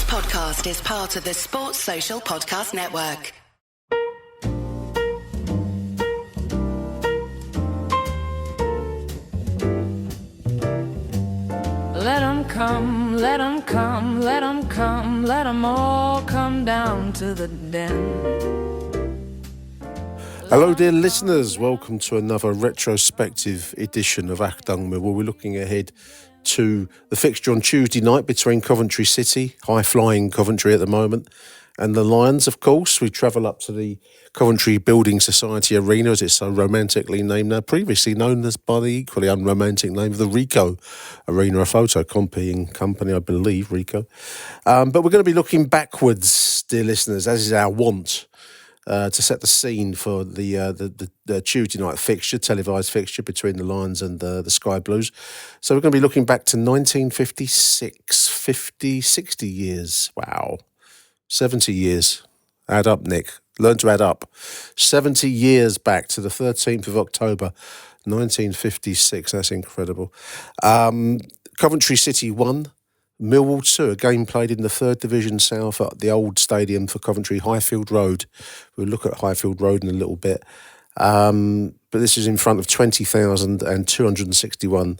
podcast is part of the Sports Social Podcast Network. Let 'em come, let 'em come, let 'em come, let 'em all come down to the den. Hello dear listeners, welcome to another retrospective edition of Achtung, where we're looking ahead to the fixture on Tuesday night between Coventry City, high-flying Coventry at the moment, and the Lions, of course. We travel up to the Coventry Building Society Arena, as it's so romantically named now, previously known as by the equally unromantic name of the Rico Arena, a photocopying company, I believe, Rico. But we're going to be looking backwards, dear listeners, as is our wont, to set the scene for the Tuesday night fixture, televised fixture between the Lions and the Sky Blues. So we're going to be looking back to 1956, 60 years. Wow. 70 years. Add up, Nick. Learn to add up. 70 years back to the 13th of October, 1956. That's incredible. Coventry City won. Millwall II, a game played in the 3rd Division South at the old stadium for Coventry, Highfield Road. We'll look at Highfield Road in a little bit. But this is in front of 20,261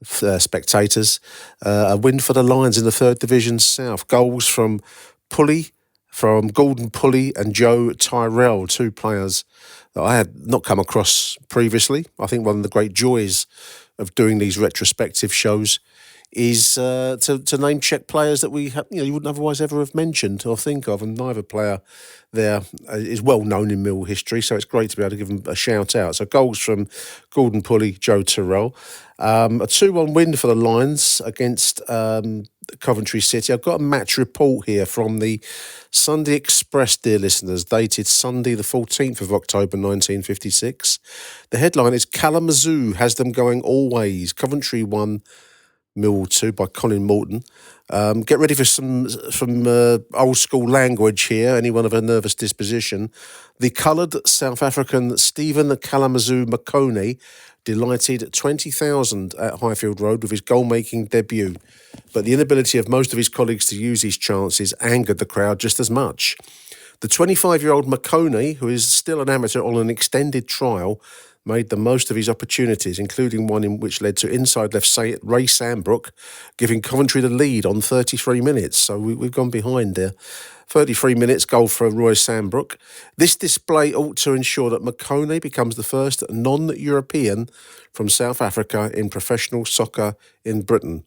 spectators. A win for the Lions in the 3rd Division South. Goals from Pulley, from Gordon Pulley and Joe Tyrell, two players that I had not come across previously. I think one of the great joys of doing these retrospective shows is to name check players that we have, you wouldn't otherwise ever have mentioned or think of, and neither player there is well known in Mill history, so it's great to be able to give them a shout out. So goals from Gordon Pulley, Joe Tyrell, a 2-1 win for the Lions against Coventry City. I've got a match report here from the Sunday Express, dear listeners, dated Sunday the 14th of October 1956. The headline is Kalamazoo has them going always. Coventry won, Millwall II by Colin Morton. Get ready for some old school language here, anyone of a nervous disposition. The coloured South African Stephen Kalamazoo Makone delighted 20,000 at Highfield Road with his goal-making debut, but the inability of most of his colleagues to use his chances angered the crowd just as much. The 25-year-old Makone, who is still an amateur on an extended trial, made the most of his opportunities, including one in which led to inside left Ray Sambrook, giving Coventry the lead on 33 minutes. So we've gone behind there. 33 minutes, goal for Roy Sambrook. This display ought to ensure that Makone becomes the first non-European from South Africa in professional soccer in Britain.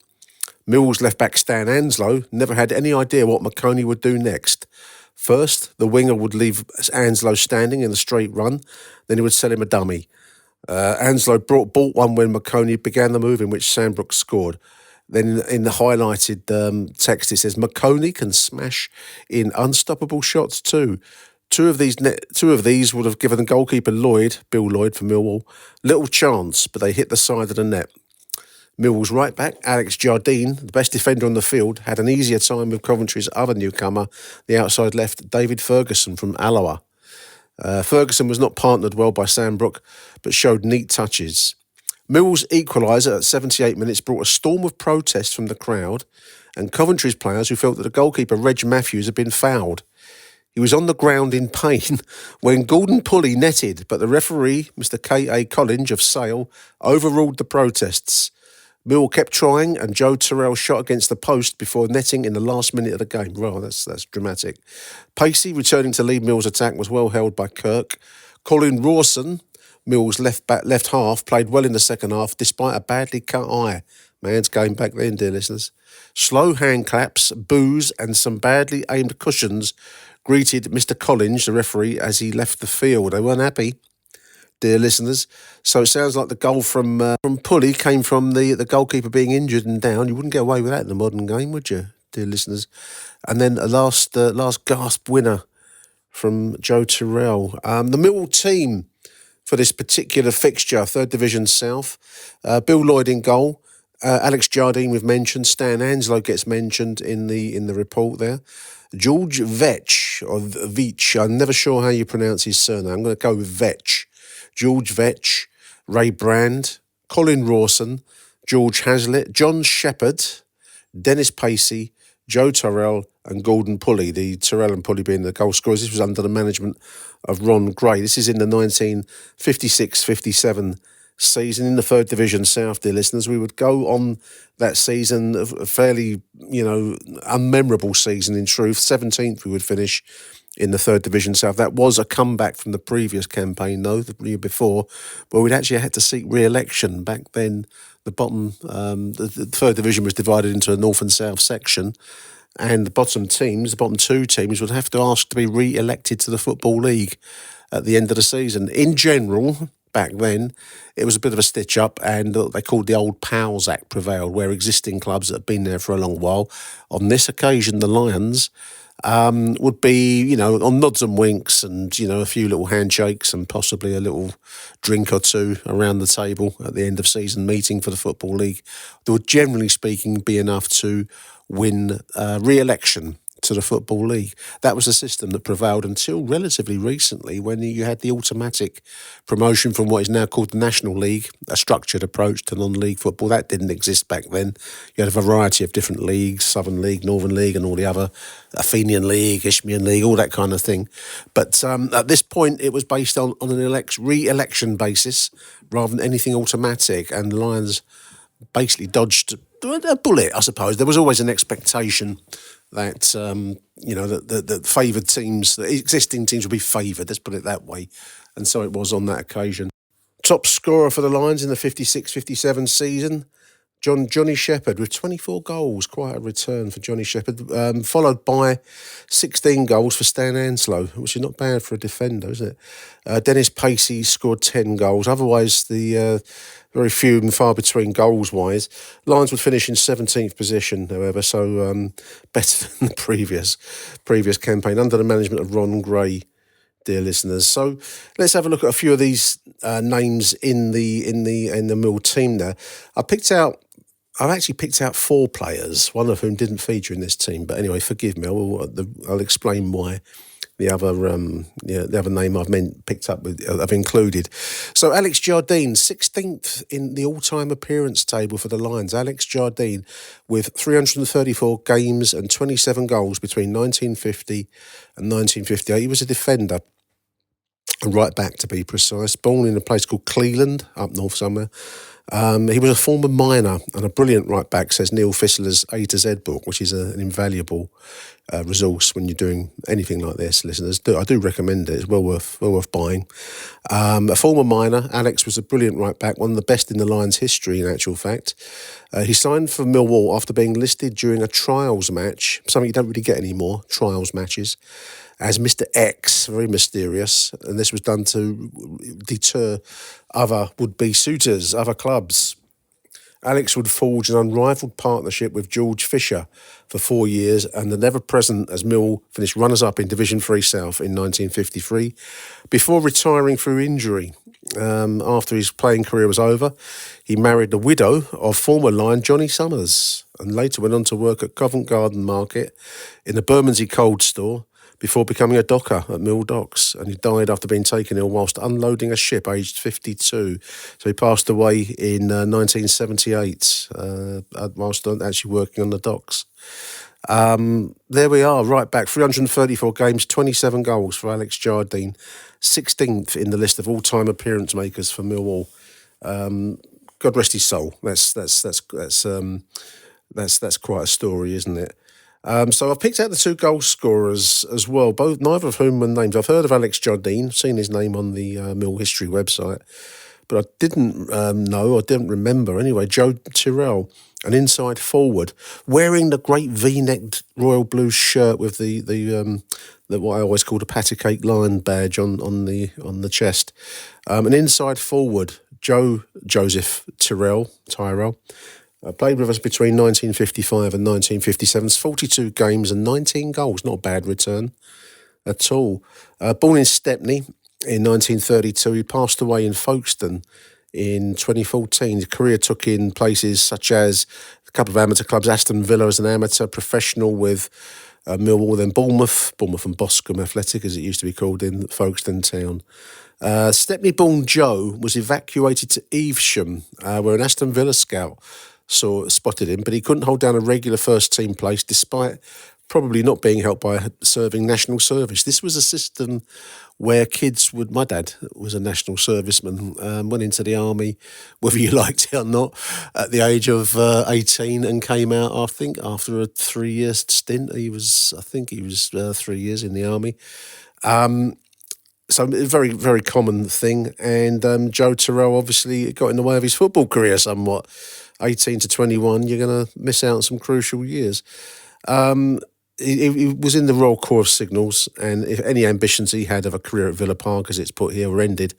Millwall's left-back Stan ANSLOW never had any idea what Makone would do next. First, the winger would leave ANSLOW standing in a straight run, then he would sell him a dummy. ANSLOW bought one when Makone began the move in which Sambrook scored. Then in the highlighted text it says, Makone can smash in unstoppable shots too. Two of these would have given goalkeeper Bill Lloyd for Millwall, little chance, but they hit the side of the net. Millwall's right back, Alex JARDINE, the best defender on the field, had an easier time with Coventry's other newcomer, the outside left David Ferguson from Alloa. Ferguson was not partnered well by Sambrook, but showed neat touches. Millwall's equaliser at 78 minutes brought a storm of protest from the crowd and Coventry's players who felt that the goalkeeper Reg Matthews had been fouled. He was on the ground in pain when Gordon Pulley netted, but the referee, Mr. K.A. Collins of Sale, overruled the protests. Millwall kept trying and Joe Tyrell shot against the post before netting in the last minute of the game. Well, that's dramatic. PACEY, returning to lead Mill's attack, was well held by Kirk. COLIN RAWSON, Mill's left half, played well in the second half despite a badly cut eye. Man's game back then, dear listeners. Slow hand claps, boos and some badly aimed cushions greeted Mr. Collins, the referee, as he left the field. They weren't happy, dear listeners. So it sounds like the goal from Pulley came from the goalkeeper being injured and down. You wouldn't get away with that in the modern game, would you, dear listeners? And then a last gasp winner from Joe Tyrell. The Millwall team for this particular fixture, 3rd Division South. Bill Lloyd in goal. Alex JARDINE we've mentioned. Stan ANSLOW gets mentioned in the report there. George VEITCH, or VEITCH, I'm never sure how you pronounce his surname. I'm going to go with VEITCH. George VEITCH, Ray Brand, Colin RAWSON, George HAZLETT, John Shepherd, Dennis PACEY, Joe Tyrell and Gordon Pulley, the Tyrell and Pulley being the goal scorers. This was under the management of Ron Gray. This is in the 1956-57 season in the third division south, dear listeners. We would go on that season, a fairly, unmemorable season in truth. 17th we would finish in the third division south. That was a comeback from the previous campaign, though, the year before, but we'd actually had to seek re-election. Back then, the bottom, the third division was divided into a north and south section, and the bottom two teams, would have to ask to be re-elected to the Football League at the end of the season. In general, back then, it was a bit of a stitch-up, and they called the old Powell's Act prevailed, where existing clubs that had been there for a long while. On this occasion, the Lions would be, on nods and winks and, a few little handshakes and possibly a little drink or two around the table at the end of season meeting for the Football League. There would, generally speaking, be enough to win re-election to the Football League. That was the system that prevailed until relatively recently, when you had the automatic promotion from what is now called the National League, a structured approach to non-league football. That didn't exist back then. You had a variety of different leagues, Southern League, Northern League, and all the other, Athenian League, Isthmian League, all that kind of thing. But at this point, it was based on an re-election basis rather than anything automatic, and the Lions basically dodged a bullet, I suppose. There was always an expectation that that favoured teams, the existing teams would be favoured, let's put it that way, and so it was on that occasion. Top scorer for the Lions in the 56-57 season, Johnny Shepherd with 24 goals, quite a return for Johnny Shepherd, followed by 16 goals for Stan ANSLOW, which is not bad for a defender, is it? Dennis PACEY scored 10 goals. Otherwise, the very few and far between goals-wise. Lions would finish in 17th position, however, so better than the previous campaign under the management of Ron Gray, dear listeners. So let's have a look at a few of these names in the Mill team there. I've actually picked out 4 players, one of whom didn't feature in this team. But anyway, forgive me. I'll explain why the other name I've included. So Alex Jardine, 16th in the all-time appearance table for the Lions. Alex Jardine with 334 games and 27 goals between 1950 and 1958. He was a defender, a right back to be precise, born in a place called Cleland, up north somewhere. He was a former miner and a brilliant right back, says Neil Fissler's A to Z book, which is an invaluable resource when you're doing anything like this, listeners. I do recommend it. It's well worth buying. A former miner, Alex was a brilliant right back, one of the best in the Lions' history, in actual fact. He signed for Millwall after being listed during a trials match, something you don't really get anymore, trials matches, as Mr. X, very mysterious, and this was done to deter other would-be suitors, other clubs. Alex would forge an unrivalled partnership with George Fisher for 4 years, and the never-present as Mill finished runners-up in Division 3 South in 1953, before retiring through injury. After his playing career was over, he married the widow of former Lion Johnny Summers, and later went on to work at Covent Garden Market in the Bermondsey Cold Store, before becoming a docker at Mill Docks, and he died after being taken ill whilst unloading a ship, aged 52. So he passed away in 1978 whilst actually working on the docks. There we are, right back, 334 games, 27 goals for Alex Jardine, 16th in the list of all-time appearance makers for Millwall. God rest his soul. That's quite a story, isn't it? So I've picked out the 2 goal scorers as well, neither of whom were named. I've heard of Alex Jardine, seen his name on the Mill History website, but I didn't know, or didn't remember anyway, Joe Tyrell, an inside forward, wearing the great V-necked royal blue shirt with the what I always called a patty cake lion badge on the chest. An inside forward, Joseph Tyrell. Played with us between 1955 and 1957. 42 games and 19 goals. Not a bad return at all. Born in Stepney in 1932, he passed away in Folkestone in 2014. His career took in places such as a couple of amateur clubs, Aston Villa as an amateur, professional with Millwall, then Bournemouth and Boscombe Athletic, as it used to be called in Folkestone town. Stepney-born Joe was evacuated to Evesham, where an Aston Villa scout spotted him, but he couldn't hold down a regular first team place despite probably not being helped by serving national service. This was a system where kids would... My dad was a national serviceman, went into the army, whether you liked it or not, at the age of 18 and came out, I think, after a 3-year stint. He was 3 years in the army. So a very, very common thing. And Joe Tyrell obviously got in the way of his football career somewhat. 18 to 21, you're going to miss out on some crucial years. He was in the Royal Corps of Signals, and if any ambitions he had of a career at Villa Park, as it's put here, were ended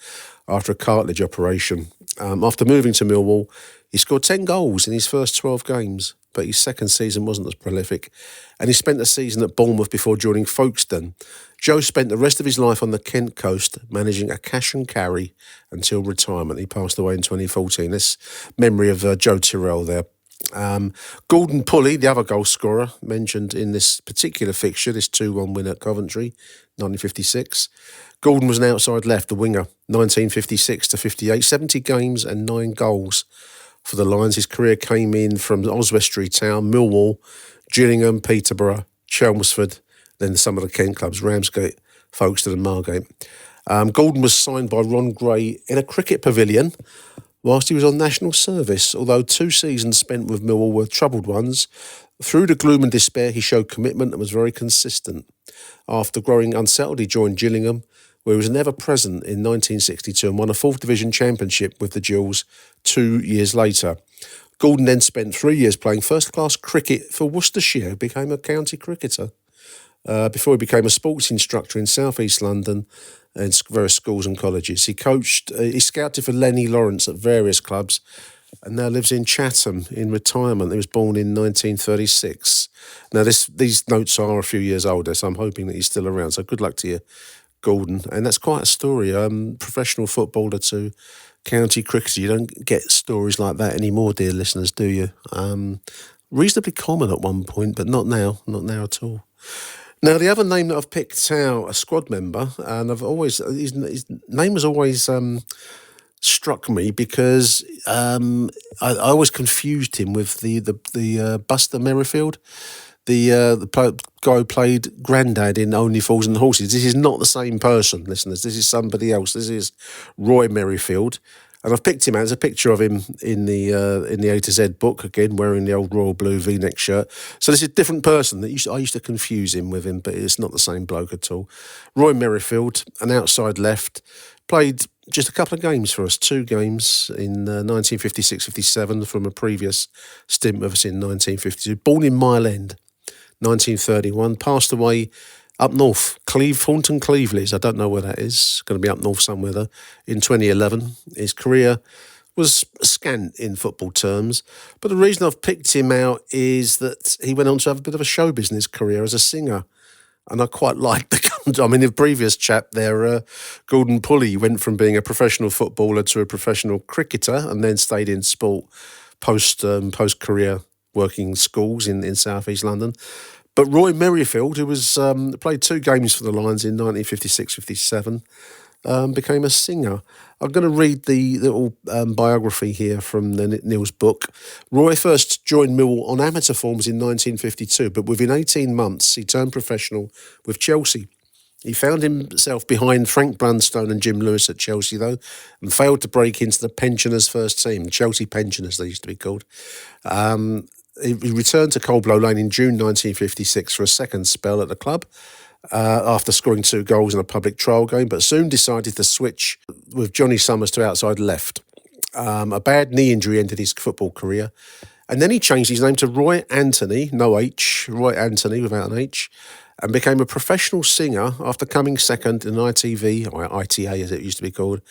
after a cartilage operation. After moving to Millwall, he scored 10 goals in his first 12 games, but his second season wasn't as prolific, and he spent a season at Bournemouth before joining Folkestone. Joe spent the rest of his life on the Kent coast, managing a cash and carry until retirement. He passed away in 2014. This memory of Joe Tyrell there. Gordon Pulley, the other goal scorer mentioned in this particular fixture, this 2-1 win at Coventry, 1956. Gordon was an outside left, the winger, 1956 to 58, 70 games and 9 goals for the Lions. His career came in from Oswestry Town, Millwall, Gillingham, Peterborough, Chelmsford, then some of the Kent clubs, Ramsgate, Folkestone and Margate. Gordon was signed by Ron Gray in a cricket pavilion whilst he was on national service. Although 2 seasons spent with Millwall were troubled ones, through the gloom and despair he showed commitment and was very consistent. After growing unsettled, he joined Gillingham, where he was never present in 1962 and won a 4th Division championship with the Gills 2 years later. Gordon then spent 3 years playing first-class cricket for Worcestershire, became a county cricketer, before he became a sports instructor in South East London in various schools and colleges. He scouted for Lenny Lawrence at various clubs and now lives in Chatham in retirement. He was born in 1936. Now, these notes are a few years older, so I'm hoping that he's still around. So good luck to you, Gordon. And that's quite a story. Professional footballer to county cricketer. You don't get stories like that anymore, dear listeners, do you? Reasonably common at one point, but not now at all. Now, the other name that I've picked out, a squad member, and his name has always struck me because I always confused him with the Buster Merrifield, the guy who played Grandad in Only Fools and Horses. This is not the same person, listeners. This is somebody else. This is Roy Merrifield. And I've picked him out. There's a picture of him in the A to Z book, again, wearing the old royal blue V-neck shirt. So this is a different person. I used to confuse him with him, but it's not the same bloke at all. Roy Merrifield, an outside left, played just a couple of games for us, 2 games in 1956-57 from a previous stint with us in 1952. Born in Mile End, 1931, passed away up north, Thornton Cleveleys, I don't know where that is, going to be up north somewhere though, in 2011. His career was scant in football terms, but the reason I've picked him out is that he went on to have a bit of a show business career as a singer, and I quite like the previous chap there, Gordon Pulley, went from being a professional footballer to a professional cricketer and then stayed in sport post-career working schools in South East London. But Roy Merrifield, who was played 2 games for the Lions in 1956-57, became a singer. I'm going to read the little biography here from Neil's book. Roy first joined Millwall on amateur forms in 1952, but within 18 months he turned professional with Chelsea. He found himself behind Frank Blunstone and Jim Lewis at Chelsea, though, and failed to break into the pensioners' first team, Chelsea Pensioners they used to be called. He returned to Coldblow Lane in June 1956 for a second spell at the club after scoring 2 goals in a public trial game, but soon decided to switch with Johnny Summers to outside left. A bad knee injury ended his football career, and then he changed his name to Roy Anthony, no H, Roy Anthony without an H, and became a professional singer after coming second in an ITV, or ITA as it used to be called,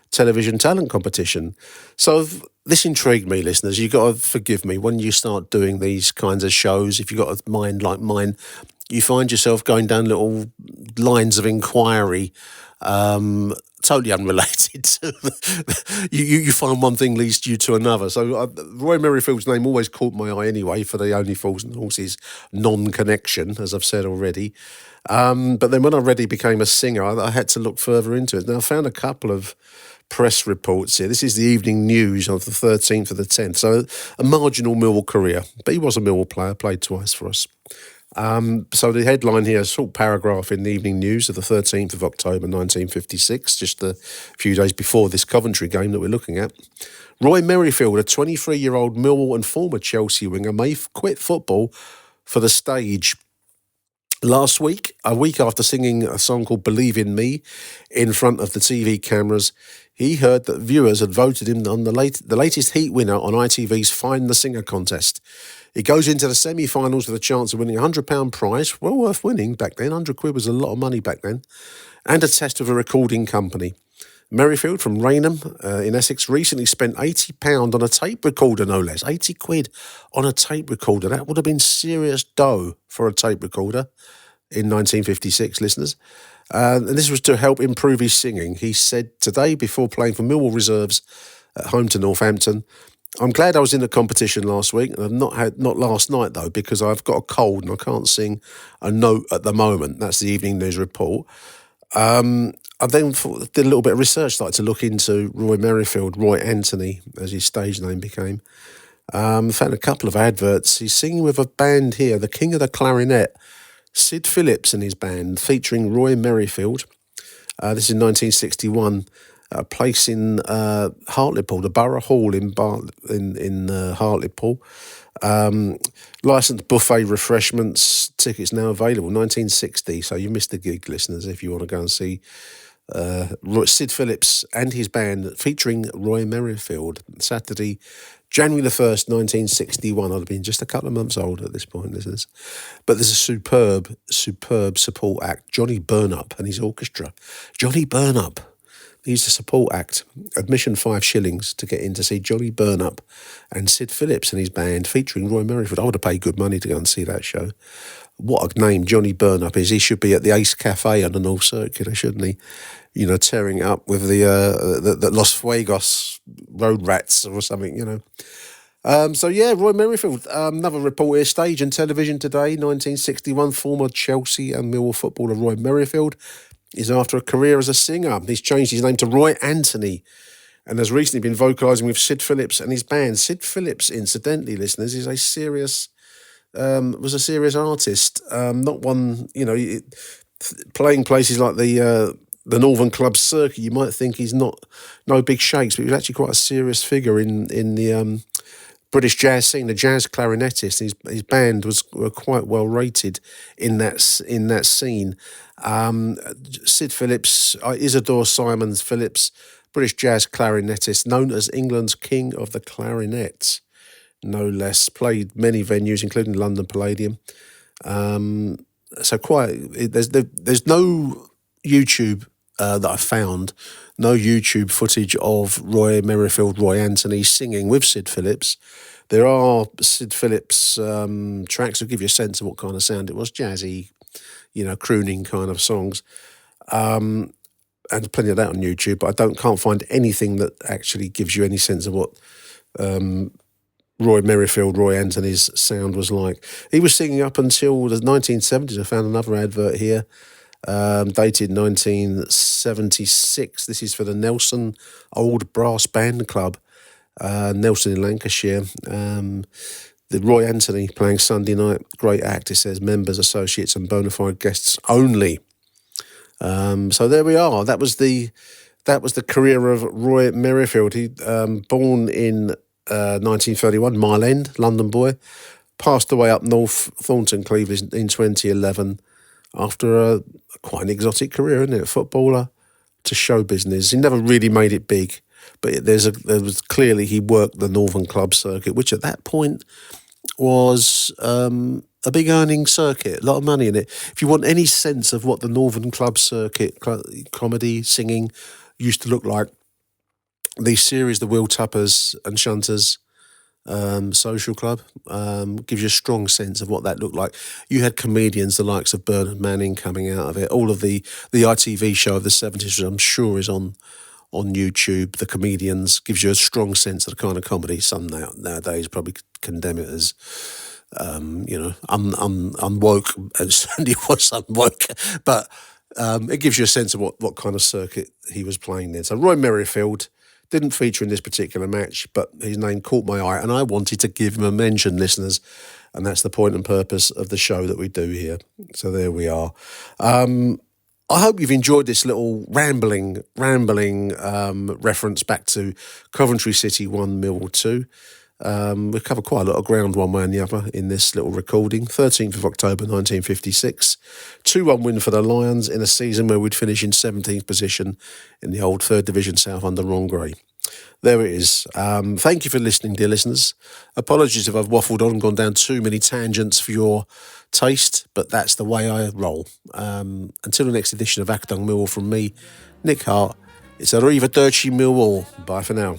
television talent competition. So this intrigued me, listeners. You've got to forgive me when you start doing these kinds of shows. If you've got a mind like mine, you find yourself going down little lines of inquiry, totally unrelated to you find one thing leads you to another. So Roy Merrifield's name always caught my eye anyway for the Only Fools and Horses non-connection, as I've said already. But then when I read he became a singer, I had to look further into it. Now I found a couple of press reports here. This is the evening news of the 13th of the 10th. So a marginal Millwall career, but he was a Millwall player, played twice for us. So the headline here, a short paragraph in the evening news of the 13th of October 1956, just a few days before this Coventry game that we're looking at. Roy Merrifield, a 23-year-old Millwall and former Chelsea winger, may quit football for the stage. Last week, a week after singing a song called Believe in Me in front of the TV cameras, he heard that viewers had voted him on the latest Heat winner on ITV's Find the Singer contest. He goes into the semi-finals with a chance of winning a £100 prize, well worth winning back then. £100 was a lot of money back then, and a test with a recording company. Merrifield from Rainham in Essex recently spent £80 on a tape recorder, no less. £80 on a tape recorder. That would have been serious dough for a tape recorder in 1956, listeners. And this was to help improve his singing. He said today, before playing for Millwall Reserves at home to Northampton, I'm glad I was in the competition last week, and I've not last night though, because I've got a cold and I can't sing a note at the moment. That's the evening news report. I then did a little bit of research, started to look into Roy Merrifield, Roy Anthony, as his stage name became. Found a couple of adverts. He's singing with a band here, the King of the Clarinet, Sid Phillips and his band, featuring Roy Merrifield. This is 1961. A place in Hartlepool, the Borough Hall in Hartlepool. Licensed buffet refreshments, tickets now available, 1960. So you missed the gig, listeners, if you want to go and see Sid Phillips and his band featuring Roy Merrifield. Saturday, January the 1st, 1961. I'd have been just a couple of months old at this point, listeners. But there's a superb support act, Johnny Burnup and his orchestra. Johnny Burnup. He's a support act. Admission 5 shillings to get in to see Johnny Burnup and Sid Phillips and his band featuring Roy Merrifield. I would have paid good money to go and see that show. What a name Johnny Burnup is. He should be at the Ace Cafe on the North Circular, shouldn't he? You know, tearing it up with the Los Fuegos road rats or something, you know. So yeah, Roy Merrifield, another report here, stage and television today, 1961, former Chelsea and Millwall footballer Roy Merrifield is after a career as a singer. He's changed his name to Roy Anthony and has recently been vocalising with Sid Phillips and his band. Sid Phillips, incidentally, listeners, is was a serious artist, not one, you know, playing places like the Northern Club circuit. You might think he's no big shakes, but he was actually quite a serious figure in the British jazz scene, a jazz clarinetist. His band were quite well rated in that scene. Sid Phillips, Isidore Simons Phillips, British jazz clarinetist, known as England's King of the Clarinet, no less. Played many venues, including London Palladium. So there's no YouTube that I found, no YouTube footage of Roy Merrifield, Roy Anthony singing with Sid Phillips. There are Sid Phillips tracks that give you a sense of what kind of sound it was, jazzy, you know, crooning kind of songs. And plenty of that on YouTube, but I can't find anything that actually gives you any sense of what Roy Merrifield, Roy Anthony's sound was like. He was singing up until the 1970s. I found another advert here, dated 1976. This is for the Nelson Old Brass Band Club, Nelson in Lancashire. The Roy Anthony playing Sunday night. Great act, it says, members, associates and bona fide guests only. So there we are. That was the career of Roy Merrifield. He born in 1931, Mile End, London boy. Passed away up north, Thornton, Cleveland in 2011 after quite an exotic career, isn't it? Footballer to show business. He never really made it big, but there was clearly he worked the Northern Club circuit, which at that point was a big earning circuit, a lot of money in it. If you want any sense of what the Northern Club circuit, comedy, singing, used to look like, the series, The Will Tuppers and Shunters Social Club, gives you a strong sense of what that looked like. You had comedians, the likes of Bernard Manning coming out of it. All of the ITV show of the 70s, I'm sure, is on YouTube. The comedians gives you a strong sense of the kind of comedy. Some nowadays probably condemn it as unwoke, and certainly was unwoke. But it gives you a sense of what kind of circuit he was playing then. So Roy Merrifield didn't feature in this particular match, but his name caught my eye, and I wanted to give him a mention, listeners, and that's the point and purpose of the show that we do here. So there we are. I hope you've enjoyed this little rambling reference back to Coventry City 1, Millwall 2. We've covered quite a lot of ground one way and the other in this little recording. 13th of October 1956. 2-1 win for the Lions in a season where we'd finish in 17th position in the old 3rd Division South under Ron Gray. There it is. Thank you for listening, dear listeners. Apologies if I've waffled on and gone down too many tangents for your taste, but that's the way I roll. Until the next edition of Achtung Millwall from me, Nick Hart, it's Arrivederci Millwall. Bye for now.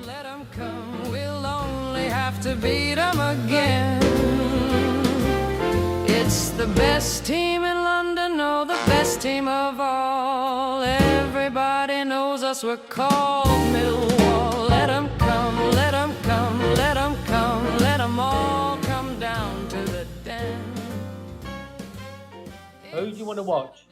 Let 'em come, we'll only have to beat 'em again. It's the best team in London, oh, the best team of all. Everybody knows us, we're called Millwall. Let 'em come, let 'em come, let 'em come, let 'em all come down to the den. Who do you want to watch?